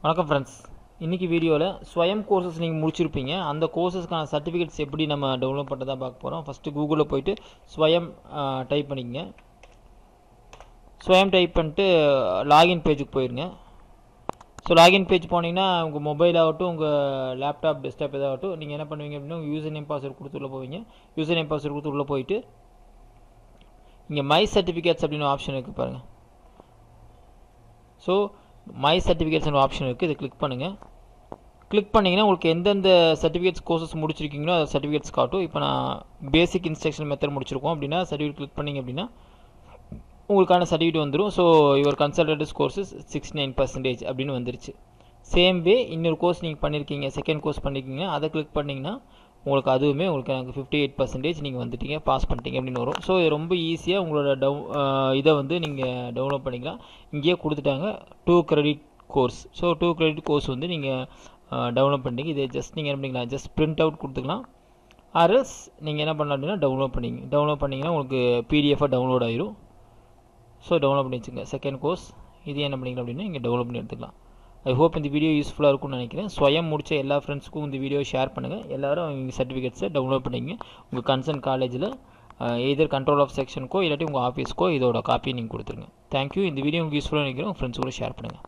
வணக்கம் ஃப்ரெண்ட்ஸ். இன்றைக்கி வீடியோவில் ஸ்வயம் கோர்சஸ் நீங்கள் முடிச்சிருப்பீங்க. அந்த கோர்சஸ்க்கான சர்டிஃபிகேட்ஸ் எப்படி நம்ம டவுன்லோட் பண்ணுறதா பார்க்க போகிறோம். ஃபஸ்ட்டு கூகுளில் போய்ட்டு ஸ்வயம் டைப் பண்ணிக்கங்க. ஸ்வயம் டைப் பண்ணிட்டு லாகின் பேஜுக்கு போயிருங்க. ஸோ லாகின் பேஜ் போனீங்கன்னா உங்கள் மொபைல் ஆகட்டும், உங்கள் லேப்டாப், டெஸ்க்டாப் எதாகட்டும், நீங்கள் என்ன பண்ணுவீங்க அப்படின்னா உங்கள் யூசர் நேம் பாஸ்வேர்டு கொடுத்து உள்ளே போவீங்க. யூசர் நேம் பாஸ்வேர்டு கொடுத்து உள்ளே போயிட்டு இங்கே மை சர்டிஃபிகேட்ஸ் அப்படின்னு ஆப்ஷன் இருக்குது பாருங்கள். ஸோ மை சர்டிஃபிகேட்ஸ் ஆப்ஷன் இருக்குது, இதை கிளிக் பண்ணுங்கள். கிளிக் பண்ணிங்கன்னா உங்களுக்கு எந்தெந்த சர்டிஃபிகேட்ஸ் கோர்சஸ் முடிச்சிருக்கீங்களோ அந்த சர்டிஃபிகேட்ஸ் காட்டும். இப்போ நான் பேசிக் இன்ஸ்ட்ரக்ஷன் மெத்தட் முடிச்சிருக்கோம் அப்படின்னா சர்டிஃபிகேட் கிளிக் பண்ணிங்க அப்படின்னா உங்களுக்கான சர்டிஃபிகேட் வந்துடும். ஸோ யுவர் கன்சல்டன்ட் கோர்சஸ் 69% அப்படின்னு வந்துருச்சு. சேம் வே இன்னொரு கோர்ஸ் நீங்கள் பண்ணியிருக்கீங்க, செகண்ட் கோர்ஸ் பண்ணியிருக்கீங்க, அதை கிளிக் பண்ணிங்கன்னா உங்களுக்கு அதுவுமே உங்களுக்கு எனக்கு 58% நீங்கள் வந்துட்டீங்க, பாஸ் பண்ணிட்டீங்க அப்படின்னு வரும். ஸோ இது ரொம்ப ஈஸியாக உங்களோட இதை வந்து நீங்கள் டவுன்லோட் பண்ணிக்கலாம். இங்கேயே கொடுத்துட்டாங்க 2 credit course. So 2 credit course வந்து நீங்கள் டவுன்லோட் பண்ணிட்டீங்க. இதை ஜஸ்ட் நீங்கள் என்ன பண்ணிக்கலாம், ஜஸ்ட் பிரிண்ட் அவுட் கொடுத்துக்கலாம். ஆர்எல்ஸ் நீங்கள் என்ன பண்ணலாம் அப்படின்னா டவுன்லோட் பண்ணிங்கன்னா உங்களுக்கு பிடிஎஃபாக டவுன்லோட் ஆயிரும். ஸோ டவுன்லோட் பண்ணி வச்சுங்க. செகண்ட் கோர்ஸ் இது என்ன பண்ணிக்கலாம் அப்படின்னா இங்கே டவுன்லோட் பண்ணி எடுத்துக்கலாம். ஐ ஹோப் இந்த வீடியோ யூஸ்ஃபுல்லாக இருக்கும்னு நினைக்கிறேன். ஸ்வயம் முடித்த எல்லா ஃப்ரெண்ட்ஸுக்கும் இந்த வீடியோ ஷேர் பண்ணுங்கள். எல்லோரும் அவங்க சர்டிஃபிகேட்ஸை டவுன்லோட் பண்ணிங்க. உங்கள் கன்சர்ன் காலேஜில் எதர் கண்ட்ரோல் ஆஃப் செக்ஷனுக்கோ இல்லாட்டி உங்கள் ஆஃபீஸ்க்கோ இதோட காப்பியை நீங்கள் கொடுத்துருங்க. தேங்க்யூ. இந்த வீடியோ உங்களுக்கு யூஸ்ஃபுல்லாக நினைக்கிறேன். உங்கள் ஃப்ரெண்ட்ஸ் கூட ஷேர் பண்ணுங்கள்.